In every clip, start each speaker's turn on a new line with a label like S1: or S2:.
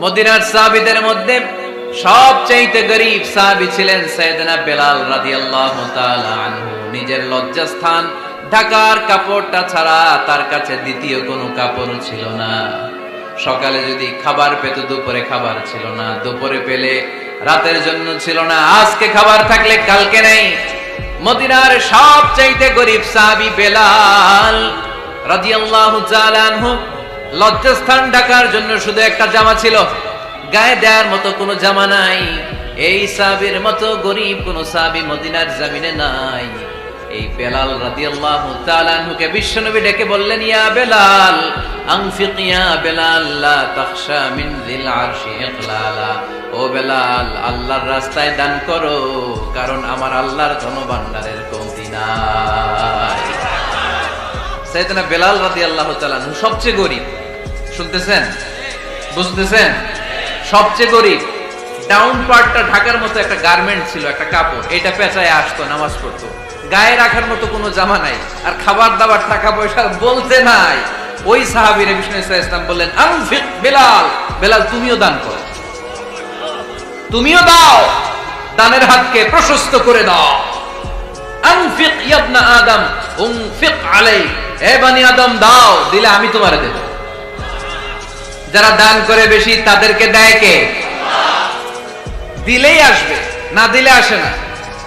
S1: মদিনার সাহাবীদের মধ্যে সবচেয়ে গরীব সাহাবী ছিলেন সাইয়েদনা বেলাল রাদিয়াল্লাহু তাআলা আনহু। নিজের লজ্জাস্থান ঢাকার কাপড়টা ছাড়া তার কাছে দ্বিতীয় কোনো কাপড় ছিল না। সকালে যদি খাবার পেত, দুপুরে খাবার ছিল না, দুপুরে পেলে রাতের জন্য ছিল না, আজকে খাবার থাকলে কালকে নেই। মদিনার সবচেয়ে গরীব সাহাবী বেলাল রাদিয়াল্লাহু তাআলা আনহু, লজ্জাস্থান ঢাকার জন্য শুধু একটা জামা ছিল, গায়ে দেওয়ার মতো কোনো জামা নাই। এই সাহাবীর মতো গরীব কোন সাহাবী মদিনার জমিনে নাই। এই বেলাল রাদিয়াল্লাহু তাআলা আনহুকে বিশ্বনবী ডেকে বললেন, ইয়া বেলাল আনফিক ইয়া বেলাল লা তাখশা মিন যিল আরশি ইকলালা। ও বেলাল, আল্লাহর রাস্তায় দান করো, কারণ আমার আল্লাহর ধনভাণ্ডারের কমতি নাই। সাইয়েদনা বেলাল রাদিয়াল্লাহু তাআলা আনহু সবচেয়ে গরীব। শুনতেছেন? বুঝতেছেন? সবচেয়ে গরীব। ডাউন পার্টটা ঢাকার মতো একটা গার্মেন্ট ছিল, একটা কাপড়, এটা পেঁচায় আসতো, নামাজ পড়তো। গায়ে রাখার মতো কোনো জামা নাই, আর খাবার দাবার টাকা পয়সা বলতে নাই। ওই সাহাবীর বিষ্ণু ইসলাম বললেন, আনফিক বেলাল, বেলাল তুমিও দান করো, তুমিও দাও, দানের হাতকে প্রশস্ত করে দাও। আনফিক ইবনা আদম উনফিক আলাই, এ বনি আদম দাও, দিলে আমি তোমারে দেব। যারা দান করে বেশি তাদেরকে দেয় কে? দিলেই আসবে, না দিলে আসে না।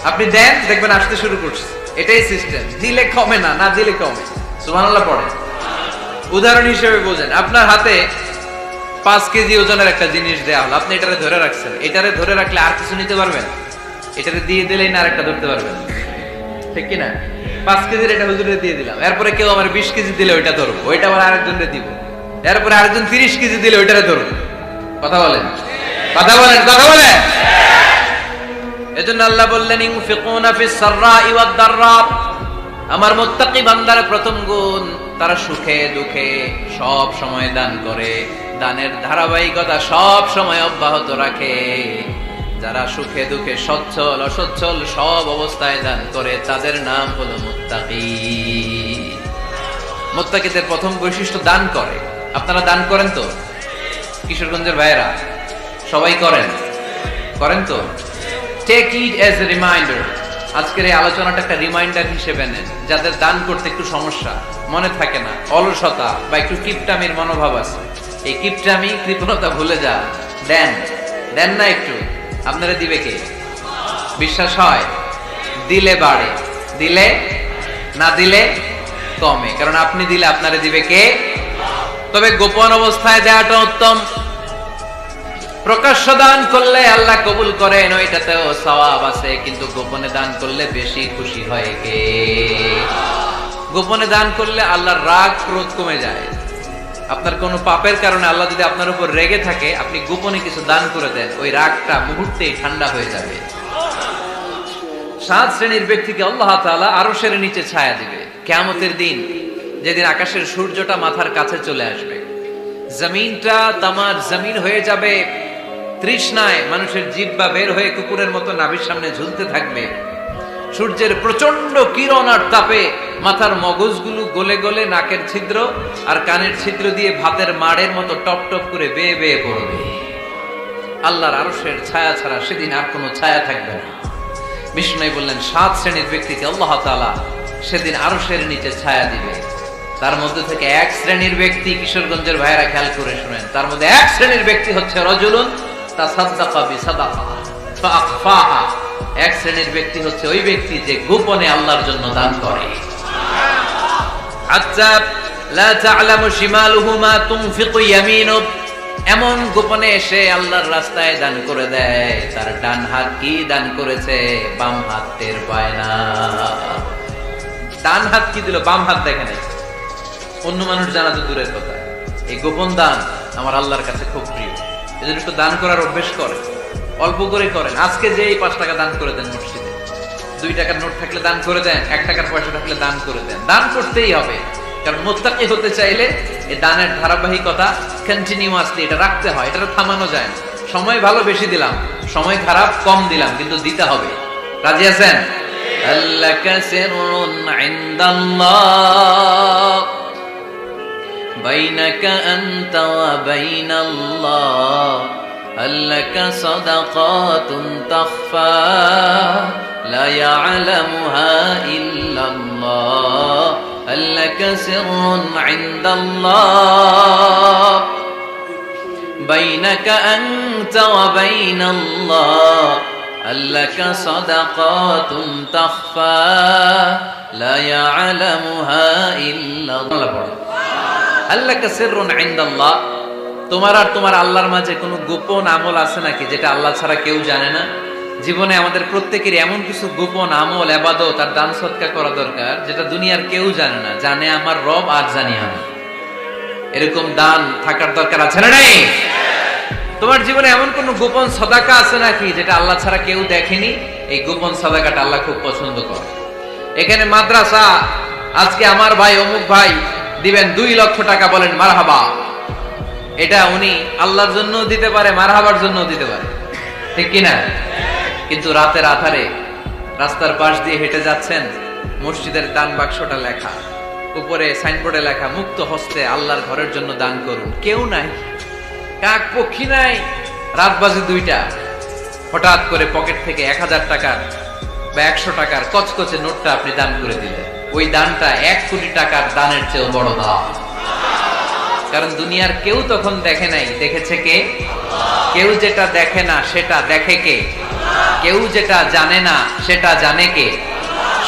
S1: আপনি দেন, দেখবেন আসতে শুরু করছে। এটাই সিস্টেম। দিলে কমে না, না দিলে কমে। সুবহানাল্লাহ পড়ে। উদাহরণ হিসেবে বোঝেন, আপনার হাতে 5 কেজি ওজনের একটা জিনিস দেয়া হলো, আপনি এটারে ধরে রাখছেন। এটারে ধরে রাখলে আর কিছু নিতে পারবেন? এটারে দিয়ে দিলেই না আরেকটা ধরতে পারবেন, ঠিক কি না? 5 কেজির এটা হুজুরে দিয়ে দিলাম, এরপরে কেউ আমার 20 কেজি দিলে ওইটা ধরবো, ওইটা আবার আরেকজনকে দিব, এরপরে আরেকজন 30 কেজি দিলে ওইটারে ধরবো। কথা বলেন, কথা বলেন, কথা বলেন। এজন্য আল্লাহ বললেন, ইনফিকুনা ফিস সাররাই ওয়াদ দাররা। আমার মুত্তাকি বান্দার প্রথম গুণ, তারা সুখে দুঃখে সব সময় দান করে, দানের ধারাবাহিকতা সব সময় অব্যাহত রাখে। যারা সুখে দুঃখে সচ্ছল অসচ্ছল সব অবস্থায় দান করে, তাদের নাম হলো মুত্তাকি। মুত্তাকিদের প্রথম বৈশিষ্ট্য দান করে। আপনারা দান করেন তো? কিশোরগঞ্জের ভাইয়েরা সবাই করেন? করেন তো? Take it as a reminder. আজকের এই আলোচনাটা একটা রিমাইন্ডার হিসেবে নেন, যাদের দান করতে একটু সমস্যা, মনে থাকে না, অলসতা বা একটু কিপটামির মনোভাব আছে। এই কিপটামি কৃপণতা ভুলে যা, দেন। দেন না একটু, আপনারা দিবে কে? বিশ্বাস হয়? দিলে বাড়ে, দিলে না দিলে কমে, কারণ আপনি দিলে আপনারে দিবে কে? তবে গোপন অবস্থায় দেওয়াটা উত্তম। প্রকাশ্য দান করলে আল্লাহ কবুল করেন, ওইটাতেও সওয়াব আছে, কিন্তু গোপনে দান করলে বেশি খুশি হয় কে? গোপনে দান করলে আল্লাহর রাগ ক্রোধ কমে যায়। আপনার কোনো পাপের কারণে আল্লাহ যদি আপনার উপর রেগে থাকে, আপনি গোপনে কিছু দান করে দেন, ওই রাগটা মুহূর্তেই ঠান্ডা হয়ে যাবে। 7 শ্রেণীর ব্যক্তিকে আল্লাহ তাআলা আরশের নিচে ছায়া দিবে কিয়ামতের দিন, যেদিন আকাশের সূর্যটা মাথার কাছে চলে আসবে, জমিনটা তামার জমিন হয়ে যাবে, তৃষ্ণায় মানুষের জিহ্বা বের হয়ে কুকুরের মতো নাভির সামনে ঝুলতে থাকবে। সূর্যের প্রচন্ড কিরণ আর তাপে মাথার মগজগুলো গলে গলে নাকের ছিদ্র আর কানের ছিদ্র দিয়ে ভাতের মাড়ের মতো টপ টপ করে বেয়ে বেয়ে পড়বে। আল্লাহর আরশের ছায়া ছাড়া সেদিন আর কোনো ছায়া থাকবে না। বিষ্ণু বললেন, 7 শ্রেণীর ব্যক্তিকে আল্লাহ তাআলা সেদিন আরশের নিচে ছায়া দিবে। তার মধ্যে থেকে 1 শ্রেণীর ব্যক্তি, কিশোরগঞ্জের ভাইয়েরা খেয়াল করে শুনেন, তার মধ্যে 1 শ্রেণীর ব্যক্তি হচ্ছে রাজুলুন তাসাদ্দাকা বিসাদাকা ফাআখফাহা। 1 শ্রেণীর ব্যক্তি হচ্ছে ওই ব্যক্তি যে গোপনে আল্লাহর জন্য দান করে। হাত্তা লা তা'লামু শিমালুহু মা তুনফিকু ইয়ামিনু। এমন গোপনে এসে আল্লাহর রাস্তায় দান করে দেয়, তার ডান হাত কি দান করেছে বাম হাত টের পায় না। ডান হাত কি দিল, বাম হাত দেখে নাই। অন্য মানুষ জানা তো দূরের কথা, এই গোপন দান আমার আল্লাহর কাছে খুব প্রিয়। এজন্য একটু দান করার অভ্যেস করেন, অল্প করে করেন। আজকে যে এই 5 টাকা দান করে দেন মসজিদে, 2 টাকার নোট থাকলে দান করে দেন, 1 টাকার পয়সা থাকলে দান করে দেন। দান করতেই হবে, কারণ মুত্তাকি হতে চাইলে এই দানের ধারাবাহিকতা কন্টিনিউয়াসলি এটা রাখতে হয়, এটা থামানো যায় না। সময় ভালো বেশি দিলাম, সময় খারাপ কম দিলাম, কিন্তু দিতে হবে। রাজি আছেন? আল্লাকা সিররুন ইনদাল্লাহ বাইনাকা আনতা ওয়া বাইনাল্লাহ হাল্লাকা সাদাকাতুন তাখফা লা ইয়ালামুহা ইল্লাল্লাহ হাল্লাকা সিররুন ইনদাল্লাহ বাইনাকা আনতা ওয়া বাইনাল্লাহ হাল্লাকা সাদাকাতুন তাখফা লা ইয়ালামুহা ইল্লাল্লাহ। হাল্লাকা সিররুন ইনদাল্লাহ, তোমার আর তোমার আল্লাহর মাঝে কোনো গোপন আমল আছে নাকি যেটা আল্লাহ ছাড়া কেউ জানে না? জীবনে আমাদের প্রত্যেকেরই এমন কিছু গোপন আমল, ইবাদত আর দান সদকা করা দরকার যেটা দুনিয়ার কেউ জানে না, জানে আমার রব আর জানি আমি। এরকম দান থাকার দরকার আছে না নাই? তোমার জীবনে এমন কোন গোপন সাদাকা আছে নাকি যেটা আল্লাহ ছাড়া কেউ দেখেনি? এই গোপন সাদাকাটা আল্লাহ খুব পছন্দ করে। এখানে মাদ্রাসা, আজকে আমার ভাই অমুক ভাই দিবেন 2 লক্ষ টাকা, বলেন মারহাবা। এটা উনি আল্লাহর জন্য দিতে পারে, মারহাবার জন্য দিতে পারে, ঠিক কিনা? কিন্তু রাতের আধারে রাস্তার পাশ দিয়ে হেঁটে যাচ্ছেন, মসজিদের দান বাক্সটা লেখা, উপরে সাইনবোর্ডে লেখা মুক্ত হস্তে আল্লাহর ঘরের জন্য দান করুন। কেউ নাই, কাক পক্ষী নাই, রাত বাজে 2টা, হঠাৎ করে পকেট থেকে 1000 টাকার বা 100 টাকার কচকচে নোটটা আপনি দান করে দিলেন। ওই দানটা 1 কোটি টাকার দানের চেয়েও বড় দান। কারণ দুনিয়ার কেউ তখন দেখে নাই, দেখেছে কে? কেউ যেটা দেখে না সেটা দেখে কে? কেউ যেটা জানে না সেটা জানে কে?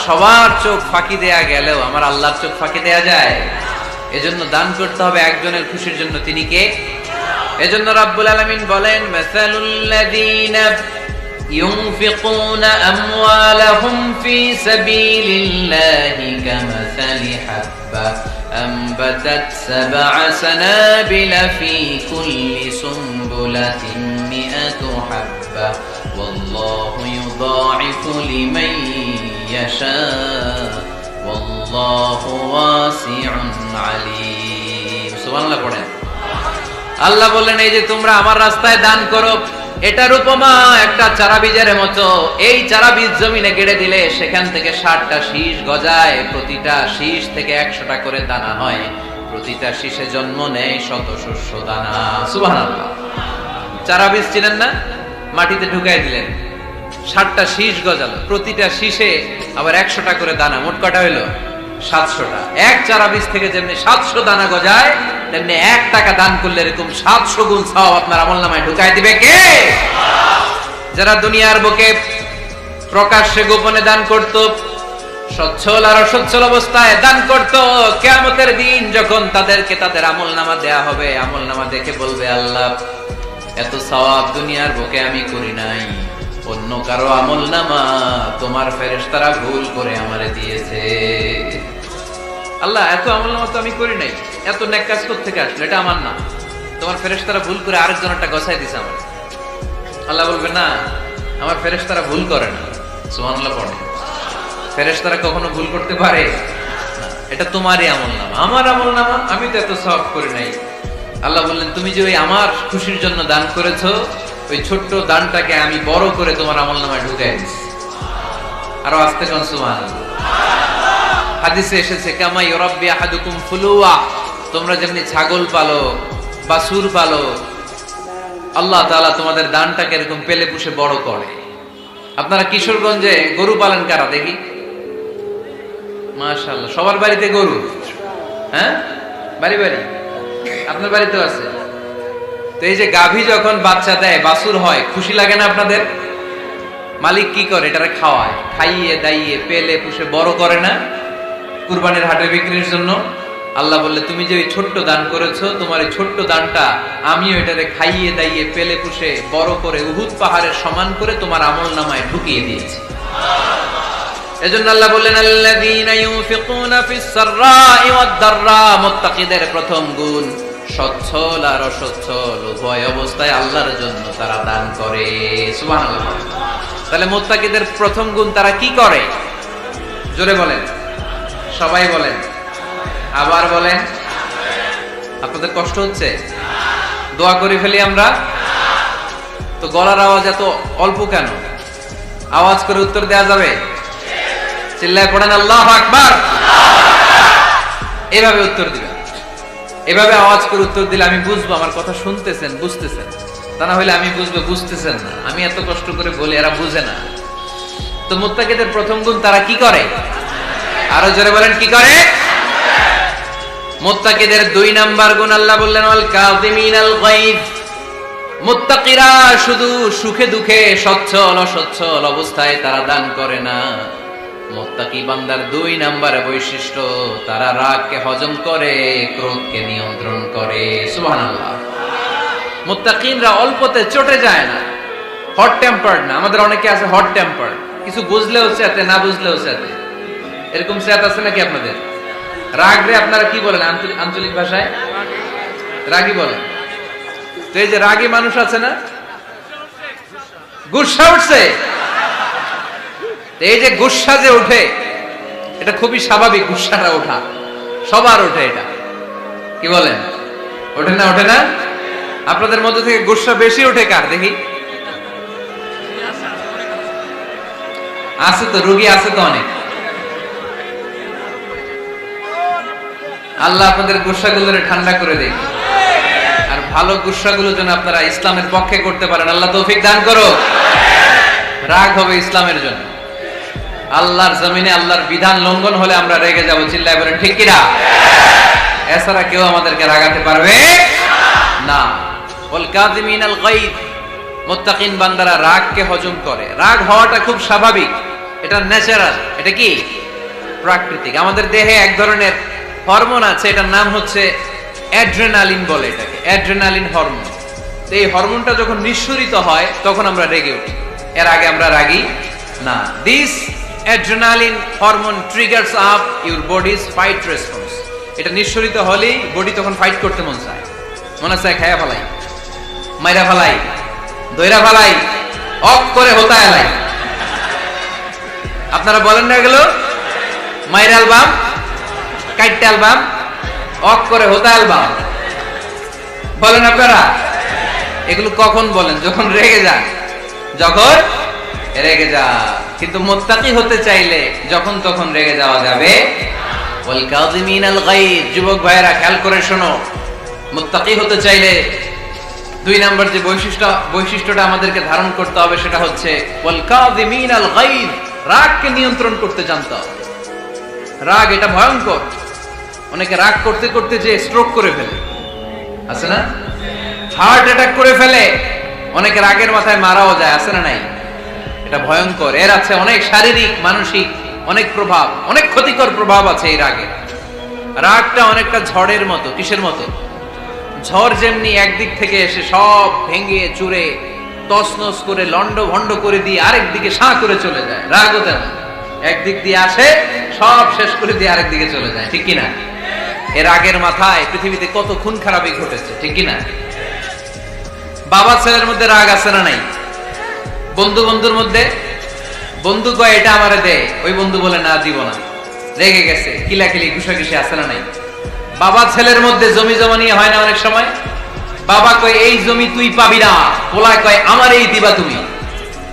S1: সবার চোখ ফাঁকি দেয়া গেলেও আমার আল্লাহর চোখ ফাঁকি দেয়া যায়? এজন্য দান করতে হবে একজনের খুশির জন্য, তিনি কে? এজন্য রাব্বুল আলামিন বলেন, মাসালুল্লাযীনা ইউনফিকুনা আমওয়ালাহুম ফি সাবিলিল্লাহি কামাসালি হাব্বা أنبتت 7 سنابل في كل سنبلة 100 حبة والله يضاعف لمن يشاء والله واسع عليم। সুবহানাল্লাহ পড়েন। আল্লাহ বললেন, এই যে তোমরা আমার রাস্তায় দান করো, এটার উপমা একটা চারা বীজের মতো। এই চারা বীজ জমিনে গেড়ে দিলে সেখান থেকে 60টা শীষ গজায়, প্রতিটা শীষ থেকে 100টা করে দানা হয়, প্রতিটা শীষে জন্ম নেয় শত শস্য দানা। সুবহানাল্লাহ। চারা বীজ ছিলেন না, মাটিতে ঢুকাই দিলেন, 60টা শীষ গজালো, প্রতিটা শীষে আবার 100টা করে দানা, মোট কটা হইলো? 700টা। এক চারা বীজ থেকে যেমনি 700 দানা গজায়, তেমনি 1 টাকা দান করলে এরকম 700 গুণ সওয়াব আপনার আমলনামায় ঢুকাই দিবে কে? যারা দুনিয়ার বুকে প্রকাশ্যে গোপনে দান করত, সচ্ছল আর অসচ্ছল অবস্থায় দান করত, কিয়ামতের দিন যখন তাদেরকে তাদের আমলনামা দেয়া হবে, আমলনামা দেখে বলবে, আল্লাহ এত সওয়াব দুনিয়ার বুকে আমি করি নাই, অন্য কারো আমলনামা তোমার ফেরেশতারা ভুল করে আমারে দিয়েছে। আল্লাহ এত আমলনামা তো আমি করি নাই, এত নেক কাজ কোত্থেকে আসলো? এটা আমার না, তোমার ফেরেশতারা ভুল করে আরেকজনটা গছাই দিয়েছে আমার। আল্লাহ বলবে, না, আমার ফেরেশতারা ভুল করে না। সুবহানাল্লাহ পড়ে। ফেরেশতারা কখনো ভুল করতে পারে না, এটা তোমারই আমলনামা, আমার আমলনামা, আমি তো এত সওয়াব করি নাই। আল্লাহ বললেন, তুমি যে ওই আমার খুশির জন্য দান করেছো, ওই ছোট্ট দানটাকে আমি বড় করে তোমার আমলনামায় ঢুকাই দিয়েছি। আরো আস্তে কোন সুবহানাল্লাহ। হাদিসে এসেছে, কামা ইউরাব্বি আহাদুকুম ফুলুয়া, তোমরা যেমনি ছাগল পালো, বাছুর পালো, আল্লাহ তাআলা তোমাদের দানটাকে এরকম পেলে পুষে বড় করে। আপনারা কিশোরগঞ্জে গরু পালন কারা দেখি? মাশাআল্লাহ, সবার বাড়িতে গরু। হ্যাঁ, বাড়ি বাড়ি আপনার বাড়িতেও আছে। তো এই যে গাভী যখন বাচ্চা দেয়, বাছুর হয়, খুশি লাগে না আপনাদের? মালিক কি করে? এটারে খাওয়ায়, খাইয়ে দাইয়ে পেলে পুষে বড় করে না কুরবানির হাটে বিক্রির জন্য। আল্লাহ বললে, তুমি যে ওই ছোট্ট দান করেছো, তোমার এই ছোট্ট দানটা আমিও এটারে খাইয়ে দাইয়ে পেলে পুষে বড় করে উহুদ পাহাড়ের সমান করে তোমার আমলনামায় ঢুকিয়ে দিয়েছি। এজন্য আল্লাহ বললেন, আল্লাযীনা ইউনফিকুনা ফিস সাররাই ওয়াদ দাররা, মুত্তাকিদের প্রথম গুণ সচ্ছল আর অসচ্ছল উভয় অবস্থায় আল্লাহর জন্য তারা দান করে। সুবহানাল্লাহ। তাহলে মুত্তাকিদের প্রথম গুণ, তারা কি করে? জোরে বলেন, সবাই বলেন, আবার বলেন। আপনাদের কষ্ট হচ্ছে? দোয়া করে ফেলি আমরা তো। গলার আওয়াজ এত অল্প কেন? আওয়াজ করে উত্তর দেয়া যাবে? চিল্লায় পড়েন আল্লাহু আকবার। এভাবে উত্তর দিবেন, এভাবে আওয়াজ করে উত্তর দিলে আমি বুঝবো আমার কথা শুনতেছেন, বুঝতেছেন। তা না হলে আমি বুঝবো, বুঝতেছেন না, আমি এত কষ্ট করে বলি এরা বুঝে না। তো মুত্তাকিদের প্রথম গুণ তারা কি করে? আরো জোরে বলেন, কি করে? মুত্তাকিদের 2 নাম্বার গুণ আল্লাহ বললেন ওয়াল কাযিমিনাল গায়ব। মুত্তাকিরা শুধু সুখে দুঃখে সচ্ছল অসচ্ছল অবস্থায় তারা দান করে না। মুত্তাকি বান্দার 2 নাম্বার বৈশিষ্ট্য, তারা রাগকে হজম করে, ক্রোধকে নিয়ন্ত্রণ করে। সুবহানাল্লাহ। মুত্তাকিনরা অল্পতে চটে যায় না, হট টেম্পার্ড না। আমাদের অনেকে আছে হট টেম্পার্ড, কিছু বুঝলেও চেতে, না বুঝলেও চেতে। এরকম চেত আছে নাকি আপনাদের? রাগ রে আপনারা কি বলেন আঞ্চলিক ভাষায়? রাগী বলেন। তো এই যে রাগী মানুষ আছে না, গুসা উঠছে, এই যে গুসা যে উঠে, এটা খুবই স্বাভাবিক। গুসাটা ওঠা সবার ওঠে, এটা কি বলেন? ওঠে না? ওঠে না? আপনাদের মধ্যে থেকে গুসা বেশি ওঠে কার দেখি? আছে তো, রোগী আছে তো অনেক। আল্লাহ আপনাদের গুসাগুলোরে ঠান্ডা করে দেয়, আর ভালো গুসাগুলো যেন আপনারা ইসলামের পক্ষে করতে পারেন। আল্লাহ তৌফিক দান করো। রাগ হবে ইসলামের জন্য। আল্লাহর জমিনে আল্লাহর বিধান লঙ্ঘন হলে আমরা রেগে যাব, চিল্লায় বলেন ঠিক কিনা? এছাড়া কেউ আমাদেরকে রাগাতে পারবে না। ওয়াল কাযিমিনাল গায়ব। মুত্তাকিন বান্দারা রাগকে হজম করে। রাগ হওয়াটা খুব স্বাভাবিক, এটা ন্যাচারাল, এটা কি প্রাকৃতিক। আমাদের দেহে এক ধরনের হরমোন আছে, এটার নাম হচ্ছে অ্যাড্রেনালিন বলে এটাকে, অ্যাড্রেনালিন হরমোন। তো এই হরমোনটা যখন নিঃসরিত হয় তখন আমরা রেগে উঠি, এর আগে আমরা রাগি না। This adrenaline hormone triggers up your bodies fight response. এটা নিঃসরিত হলেই বডি তখন ফাইট করতে মন চায়, মনে চায় খায়া ফেলাই, মাইরা ফেলাই, দইরা ফেলাই, অফ করে হোতা এলাই। আপনারা বলেন না এগুলো? মাইরা অ্যালবাম, কাইটটা অ্যালবাম, অফ করে হোতা অ্যালবাম বলেন আপনারা? এগুলো কখন বলেন? যখন রেগে যান, যখন রেগে যা। কিন্তু মুত্তাকি হতে চাইলে যখন তখন রেগে যাওয়া যাবে। ওয়াল কাযিমিনাল গায়ব। যুবক ভাইরা খেয়াল করে শোনো, মুত্তাকি হতে চাইলে 2 নাম্বার যে বৈশিষ্ট্যটা আমাদেরকে ধারণ করতে হবে সেটা হচ্ছে ওয়াল কাযিমিনাল গায়ব। রাগকে নিয়ন্ত্রণ করতে জানতে হবে। রাগ এটা ভয়ঙ্কর। অনেকে রাগ করতে করতে যে স্ট্রোক করে ফেলে, আছে না? হার্ট অ্যাটাক করে ফেলে। অনেকে রাগের মাথায় মারাও যায়, আছে না নাই? এটা ভয়ঙ্কর। এর আছে অনেক শারীরিক মানসিক অনেক প্রভাব, অনেক ক্ষতিকর প্রভাব আছে এই রাগের। রাগটা অনেকটা ঝড়ের মতো। কিসের মতো? ঝড় যেমনি একদিক থেকে এসে সব ভেঙে চুরে তছনছ করে লন্ড ভন্ড করে দিয়ে আরেক দিকে সাঁ করে চলে যায়, রাগও তেমন একদিক দিয়ে আসে সব শেষ করে দিয়ে আরেক দিকে চলে যায়, ঠিক কিনা? এর আগের মাথায় পৃথিবীতে কত খুন খারাপি ঘটেছে, ঠিক কিনা? বাবা ছেলের মধ্যে রাগ আছে না নাই? বন্ধু বন্ধুর মধ্যে, বন্ধু কয় এটা আমারে দে, ওই বন্ধু বলে না দিব না, রেগে গেছে, কিলাকিলি ঘুষাঘুষি আছে না নাই? বাবা ছেলের মধ্যে জমি জমা নিয়ে হয় না অনেক সময়? বাবা কয় এই জমি তুই পাবি না, পোলায় কয় আমার এই দিবা তুমি।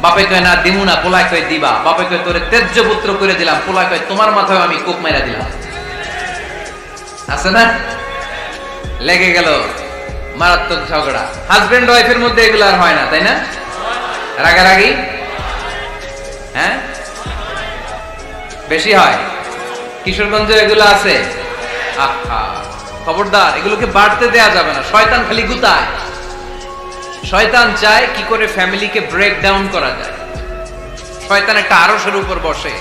S1: বাপে কয় না দিমু না, পোলায় কয় দিবা। বাপে কয় তোরে তেজ্য পুত্র করে দিলাম, পোলায় কয় তোমার মাথায় আমি কোপ মাইরা দিলাম। আছে না? লেগে গেল, মারাত্মক ঝগড়া। হাজবেন্ড ওয়াইফের মধ্যে এগুলো আর হয় না, তাই না? রাগারাগি হ্যাঁ বেশি হয়। কিশোরগঞ্জে এগুলো আছে। আহা, খবরদার, এগুলোকে বাড়তে দেয়া যাবে না। শয়তান খালি গুতায়। শয়তান চায় কি করে ফ্যামিলিকে ব্রেক ডাউন করা যায়। শয়তান একটা আরশের উপর বসে,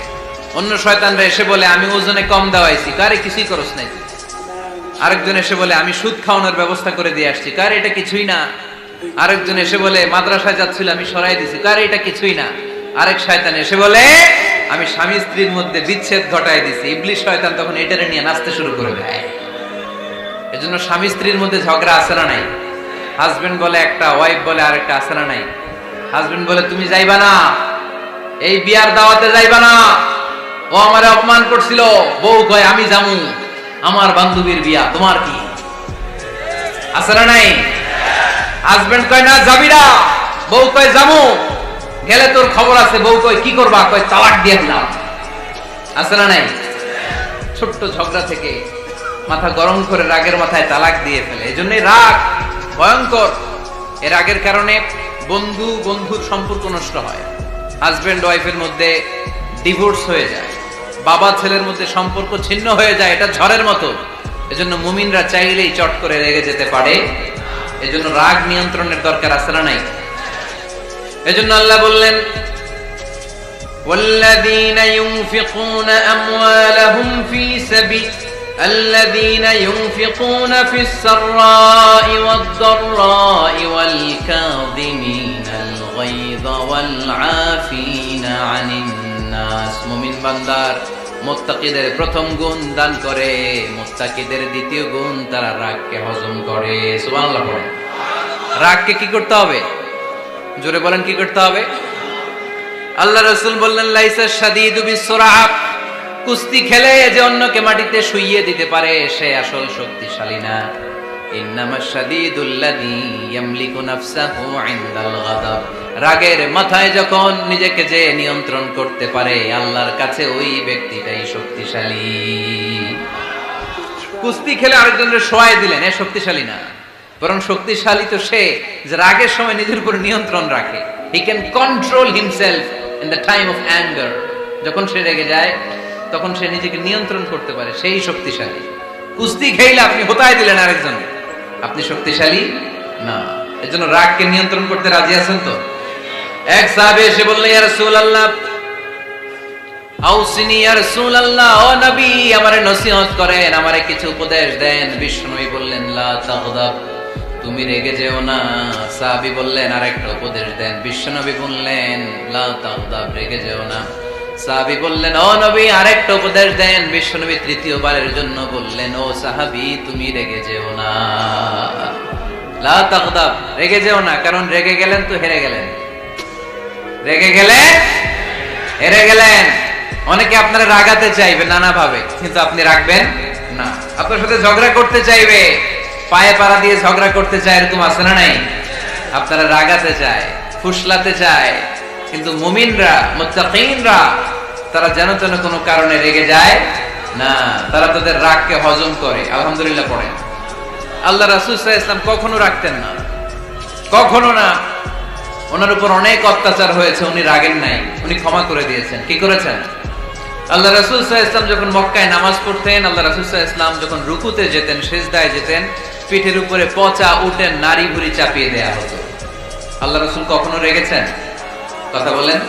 S1: অন্য শয়তানরা এসে বলে আমি ওজনে কম দেওয়াইছি, কারে কিছুই করস নাই। আরেকজন এসে বলে আমি সুদ খাওয়ানোর ব্যবস্থা করে দিয়ে আসছি, কারে এটা কিছুই না। আরেকজন এসে বলে মাদ্রাসায় যাচ্ছিল আমি সরাই দিছি, কারে এটা কিছুই না। আরেক শয়তান এসে বলে আমি স্বামী স্ত্রীর মধ্যে বিচ্ছেদ ঘটায় দিছি। ইবলিশ শয়তান তখন এটারে নিয়ে নাচতে শুরু করে দেয়। এজন্য স্বামী স্ত্রীর মধ্যে ঝগড়া আছে না নাই? হাজবেন্ড বলে একটা, ওয়াইফ বলে আরেকটা, আছে না নাই? হাজবেন্ড বলে তুমি যাইবা না, এই বিয়ার দাওয়াতে যাইবা না, ও আমারে অপমান করছিল। বউ কয় আমি যামু, আমার বান্ধবীর বিয়া, তোমার কি? আছে না নাই? হাজবেন্ড কয় না যাবি না, বউ কয় যামু, গেলে তোর খবর আছে। বউ কয় কি করবা? কয় তালাক দিয়ে দিলাম। আছে না নাই? ছোট্ট ঝগড়া থেকে মাথা গরম করে রাগের মাথায় তালাক দিয়ে ফেলে। এজন্যই রাগ ভয়ঙ্কর। এর রাগের কারণে বন্ধু বন্ধুর সম্পর্ক নষ্ট হয়, হাজবেন্ড ওয়াইফের মধ্যে ডিভোর্স হয়ে যায়, বাবা ছেলের মধ্যে সম্পর্ক ছিন্ন হয়ে যায়, এটা ঝড়ের মতো। এজন্য মুমিনরা চাইলেই চট করে রেগে যেতে পারে। এজন্য রাগ নিয়ন্ত্রণের দরকার আছে না নাই? এজন্য আল্লাহ বললেন, والذين ينفقون أموالهم في سبيل الذين ينفقون في السراء والضراء والكاظمين الغيظ والعافين عن الناس। মুমিন বান্দার মুত্তাকিদের প্রথম গুণ দান করে, মুত্তাকিদের দ্বিতীয় গুণ তারা রাগকে হজম করে। সুবহানাল্লাহ পড়েন। রাগকে কি করতে হবে? জোরে বলেন, কি করতে হবে? আল্লাহ রাসূল বললেন, লাইসা শাদীদু বিসসুরআ, কুস্তি খেলে যে অন্যকে মাটিতে শুইয়ে দিতে পারে সে আসল শক্তিশালী না। ইন্নামাশ শাদীদুল্লাযী ইয়ামলিকু নাফসাহু ইনদাল গাদাব, রাগের মাথায় যখন নিজেকে যে নিয়ন্ত্রণ করতে পারে আল্লাহর কাছে ওই ব্যক্তিটাই শক্তিশালী। কুস্তি খেলে আরেকজনের শোয়াই দিলেন, এ শক্তিশালী না, বরং শক্তিশালী তো সে যে রাগের সময় নিজের উপর নিয়ন্ত্রণ রাখে। He can control himself in the time of anger. যখন সে রেগে যায় তখন সে নিজেকে নিয়ন্ত্রণ করতে পারে, সেই শক্তিশালী। কুস্তি খেলে আপনি হোতায় দিলেন আরেকজন, আপনি শক্তিশালী না। এজন্য রাগকে নিয়ন্ত্রণ করতে রাজি আছেন তো? এক সাহাবী এসে বললেন, ইয়া রাসূলুল্লাহ আউসিনি, ইয়া রাসূলুল্লাহ, ও নবী আমারে নসিহত করেন, আমারে কিছু উপদেশ দেন। বিশ্বনবী বললেন, লা তাগদাব, তুমি রেগে যেও না। সাহাবী বললেন, আরেকটা উপদেশ দেন। বিশ্বনবী বললেন, লা তাগদাব, রেগে যেও না। সাহাবী বললেন, ও নবী আরেকটা উপদেশ দেন। বিশ্বনবী তৃতীয়বারের জন্য বললেন, ও সাহাবী তুমি রেগে যেও না, লা তাগদাব, রেগে যেও না। কারণ রেগে গেলেন তো হেরে গেলেন, রেগে গেলে হেরে গেলেন। অনেকে আপনারা রাগাতে চাইবে নানা ভাবে, কিন্তু আপনি রাখবেন না। আপনার সাথে ঝগড়া করতে চাইবে, পায়ে পাড়া দিয়ে ঝগড়া করতে চায়, এরকম আছে না নাই? আপনারা রাগাতে চায়, ফুসলাতে চায়, কিন্তু মুমিনরা, মুত্তাকিনরা তারা যেন তেন কোনো কারণে রেগে যায় না, তারা তাদের রাগকে হজম করে। আলহামদুলিল্লাহ পড়েন। আল্লাহ রাসূল সাল্লাল্লাহু আলাইহি ওয়াসাল্লাম কখনো রাখতেন না, কখনো না। ওনার উপর অনেক অত্যাচার হয়েছে, উনি রাগেন নাই, উনি ক্ষমা করে দিয়েছেন। কি করেছেন? আল্লাহ রাসূল সাল্লাল্লাহু আলাইহি ওয়াসাল্লাম যখন মক্কায় নামাজ পড়তেন, আল্লাহ রাসূল সাল্লাল্লাহু আলাইহি ওয়াসাল্লাম যখন রুকুতে যেতেন, সিজদায় যেতেন, পিঠের উপরে পচা উটের নাড়ি ভুঁড়ি চাপিয়ে দেয়া হতো। আল্লাহ রাসূল কখনো রেগেছেন? কথা বলেন।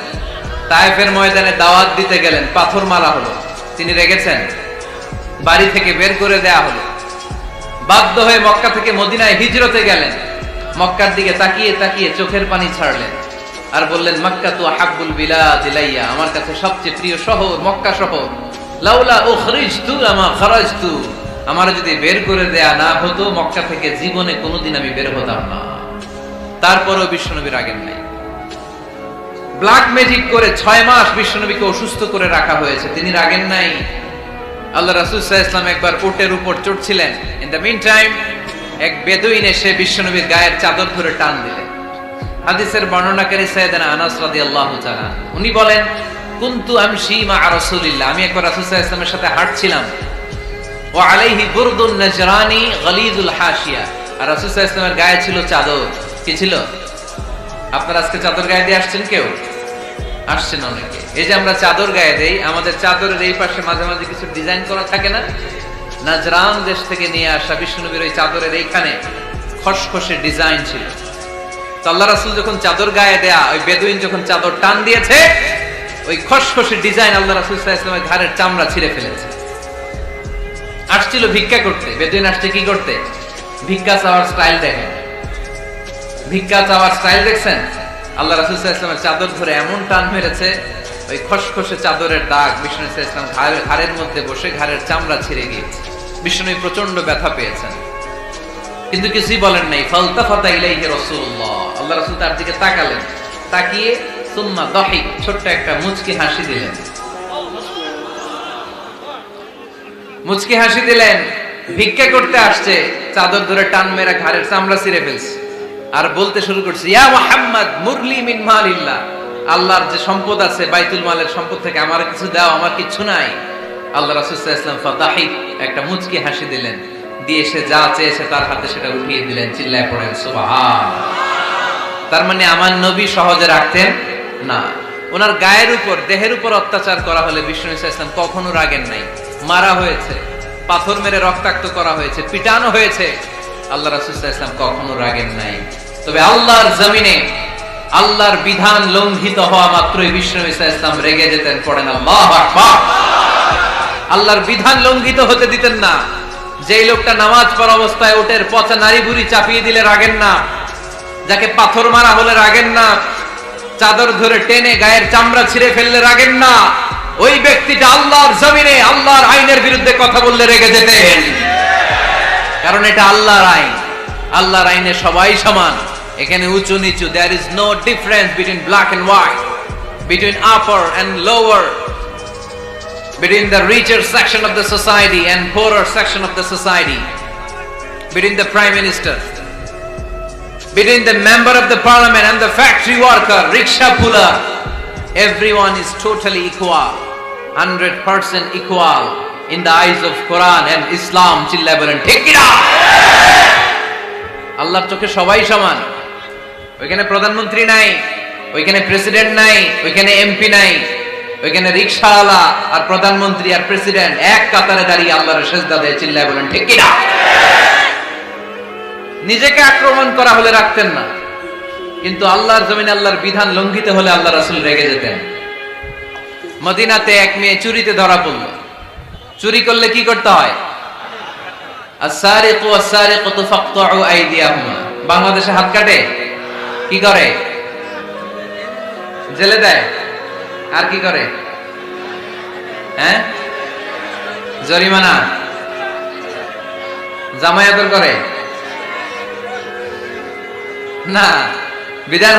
S1: তায়েফের ময়দানে দাওয়াত দিতে গেলেন, পাথর মারা হলো, তিনি রেগেছেন? বাড়ি থেকে বের করে দেয়া হলো, বাধ্য হয়ে মক্কা থেকে মদিনায় হিজরতে গেলেন, মক্কার দিকে তাকিয়ে তাকিয়ে চোখের পানি ছাড়লেন আর বললেন, মক্কাতু আহাব্বুল বিলাদ ইলাইয়া, আমার কাছে সবচেয়ে প্রিয় শহর মক্কা শহর। লাউলা উখরিজতু লামা খারাজতু, আমার যদি বের করে দেয়া না হতো মক্কা থেকে জীবনে কোনোদিন আমি বের হতাম না। তারপরেও বিশ্বনবী রাগেন নাই। ব্ল্যাক ম্যাজিক করে 6 মাস বিশ্বনবীকে অসুস্থ করে রাখা হয়েছে, তিনি রাগেন নাই। আল্লাহ রাসূল সাল্লাল্লাহু আলাইহি ওয়াসাল্লাম একবার উটের উপর চড়ছিলেন, ইন দ্য মিন টাইম এক বেদুইন এসে বিশ্বনবীর গায়ের চাদর ধরে টান দিলেন। হাদিসের বর্ণনাকারী সাইয়েদনা আনাস রাদিয়াল্লাহু তাআলা উনি বলেন, কুনতু আমশি মা রাসূলিল্লাহ, আমি একবার রাসূল সাল্লাল্লাহু আলাইহি ওয়াসাল্লামের সাথে হাঁটছিলাম, ওয়া আলাইহি বুরদুন নাজরানি গলিযুল হাশিয়া, আর রাসূল সাল্লাল্লাহু আলাইহি ওয়াসাল্লামের গায়ে ছিল চাদর। কি ছিল? আপনারা আজকে চাদর গায়ে দিয়ে আসছেন? কেউ আসছেন? অনেকে। এই যে আমরা চাদর গায়ে দেই, আমাদের চাদরের এই পাশে মাঝে মাঝে কিছু ডিজাইন করা থাকে না? নাজরান দেশ থেকে নিয়ে আসা বিশ্বনবীর ওই চাদরের এইখানে খসখসে ডিজাইন ছিল। তো আল্লাহ রাসূল যখন চাদর গায়ে দেয়া, ওই বেদুইন যখন চাদর টান দিয়েছে, ওই খসখসে ডিজাইন আল্লাহ রাসূল সাল্লাল্লাহু আলাইহি ওয়াসাল্লামের ঘাড়ের চামড়া ছিঁড়ে ফেলেছে। আসছিল ভিক্ষা করতে, বেদুইন আসছে কি করতে? ভিক্ষা চাওয়ার স্টাইল দেখেন, ভিক্ষা চাওয়ার স্টাইল দেখছেন? আল্লাহ রাসূল সাল্লাল্লাহু আলাইহি ওয়াসাল্লামের চাদর ধরে এমন টান মেরেছে, ওই খসখসে চাদরের দাগ বিষ্ণু সাল্লাল্লাহু আলাইহি ওয়াসাল্লাম ঘাড়ের মধ্যে বসে ঘাড়ের চামড়া ছিঁড়ে গিয়েছে। বিষ্ণু প্রচন্ড ব্যথা পেয়েছেন, কিন্তু কিছুই বলেন নাই। ফালতাফাতা ইলাইহি রাসূলুল্লাহ, আল্লাহ রাসূল তার দিকে তাকালেন, তাকিয়ে সুম্মা দাহিক, ছোট্ট একটা মুচকি হাসি দিলেন, মুচকি হাসি দিলেন। ভিক্ষা করতে আসছে, চাদর ধরে টান মেরা ঘাড়ের চামড়া ছিঁড়ে ফেলছে, আর বলতে শুরু করছে, ইয়া মুহাম্মদ মুরলি মিন মালিল্লাহ, আল্লাহর যে সম্পদ আছে বাইতুল মালের সম্পদ থেকে আমার কিছু দাও, আমার কিছু নাই। আল্লাহ রাসূল সাল্লাল্লাহু আলাইহি ওয়াসাল্লাম ফাদাহিক, একটা মুচকি হাসি দিলেন, দিয়ে সে যা চেয়েছে তার হাতে সেটা উঠিয়ে দিলেন। চিল্লায় পড়েন সুবহান। তার মানে আমার নবী সহজে রাখতেন না। ওনার গায়ের উপর, দেহের উপর অত্যাচার করা হলে বিষ্ণু ইসলাম কখনো রাগেন নাই। মারা হয়েছে, পাথর মেরে রক্তাক্ত করা হয়েছে, পিটানো হয়েছে, আল্লাহ রাসূল সাল্লাল্লাহু আলাইহি ওয়াসাল্লাম কখনো রাগেন নাই। তবে আল্লাহর জমিনে আল্লাহর বিধান লঙ্ঘিত হওয়া মাত্রই বিষ্ণু ইসলাম রেগে যেতেন। পড়েন আল্লাহু আকবার। আল্লাহর বিধান লঙ্ঘিত হতে দিতেন না। যেই লোকটা নামাজ পড়া অবস্থায় ওটের পচা নারী বুড়ি চাপিয়ে দিলে রাগেন না, যাকে পাথর মারা হলে রাগেন না, চাদর ধরে টেনে গায়ের চামড়া ছিঁড়ে ফেললে রাগেন না, ওই ব্যক্তিটা আল্লাহর জমিনে আল্লাহর আইনের বিরুদ্ধে কথা বললে রেগে যেতেন। কারণ এটা আল্লাহর আইন। আল্লাহর আইনে সবাই সমান। এখানে উঁচু নিচু, there is no difference between black and white, between upper and lower, between the richer section of the society and poorer section of the society, between the prime minister, between the member of the parliament and the factory worker, rickshaw puller. Everyone is totally equal, 100% equal in the eyes of Quran and Islam. চিল্লায় বলেন ঠিক কি না? আল্লাহর চোখে সবাই সমান। ওইখানে প্রধানমন্ত্রী নাই, ওইখানে প্রেসিডেন্ট নাই, ওইখানে এমপি নাই, ওইখানে রিকশাওয়ালা আর প্রধানমন্ত্রী আর প্রেসিডেন্ট এক কাতারে দাঁড়িয়ে আল্লাহর সেজদা দেয়। চিল্লায় বলেন ঠিক কি না? নিজেকে আক্রমণ করা হলে রাখতেন না, কিন্তু আল্লাহর জমিনে আল্লাহর বিধান লঙ্ঘিত হলে আল্লাহ রাসূল রেগে যেতেন। মদিনাতে এক মেয়ে চুরিতে ধরা পড়ল। চুরি করলে কি করতে হয়? আস-সারিকু ওয়াস-সারিকাতু ফাকতাউ আইদিয়াহুমা। বাংলাদেশে হাত কাটে, কি করে? জেলে দেয়। আর কি করে? হ্যাঁ, জরিমানা, জামায়াত করে না। বিধান